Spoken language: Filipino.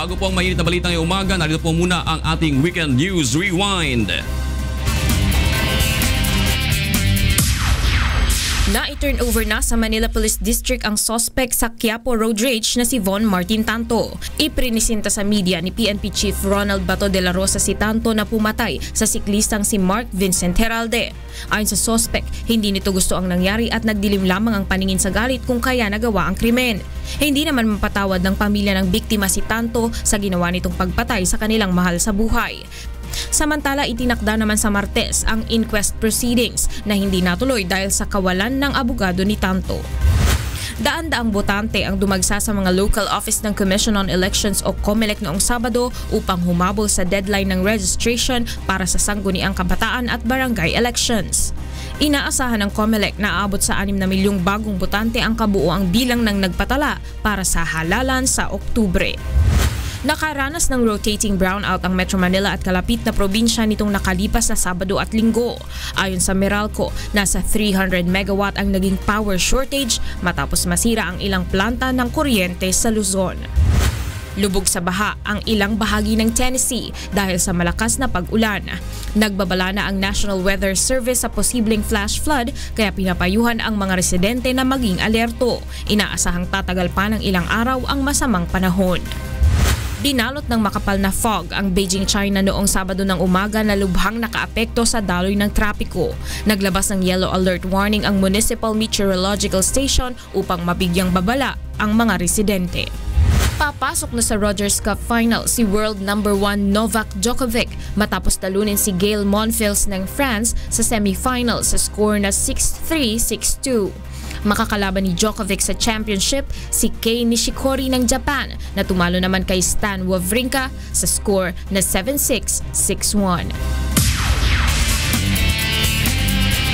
Bago po ang mainit na balita ngayong umaga, narito po muna ang ating Weekend News Rewind. Na-turnover na sa Manila Police District ang suspect sa Quiapo Road Rage na si Von Martin Tanto. Iprinisinta sa media ni PNP Chief Ronald Bato de la Rosa si Tanto na pumatay sa siklistang si Mark Vincent Heralde. Ayon sa suspect, hindi nito gusto ang nangyari at nagdilim lamang ang paningin sa galit kung kaya nagawa ang krimen. Hindi naman mapatawad ng pamilya ng biktima si Tanto sa ginawa nitong pagpatay sa kanilang mahal sa buhay. Samantala, itinakda naman sa Martes ang inquest proceedings na hindi natuloy dahil sa kawalan ng abogado ni Tanto. Daan-daang botante ang dumagsa sa mga local office ng Commission on Elections o COMELEC noong Sabado upang humabol sa deadline ng registration para sa sangguniang kabataan at barangay elections. Inaasahan ng COMELEC na aabot sa 6 na milyong bagong botante ang kabuuang bilang ng nagpatala para sa halalan sa Oktubre. Nakaranas ng rotating brownout ang Metro Manila at kalapit na probinsya nitong nakalipas na Sabado at Linggo. Ayon sa Meralco, nasa 300 megawatt ang naging power shortage matapos masira ang ilang planta ng kuryente sa Luzon. Lubog sa baha ang ilang bahagi ng Tennessee dahil sa malakas na pag-ulan. Nagbabala na ang National Weather Service sa posibleng flash flood kaya pinapayuhan ang mga residente na maging alerto. Inaasahang tatagal pa ng ilang araw ang masamang panahon. Binalot ng makapal na fog ang Beijing, China noong Sabado ng umaga na lubhang nakaapekto sa daloy ng trapiko. Naglabas ng yellow alert warning ang Municipal Meteorological Station upang mabigyang babala ang mga residente. Papasok na sa Rogers Cup Final si world number 1 Novak Djokovic matapos talunin si Gael Monfils ng France sa semifinal sa score na 6-3, 6-2. Makakalaban ni Djokovic sa championship si Kei Nishikori ng Japan na tumalo naman kay Stan Wawrinka sa score na 7-6, 6-1.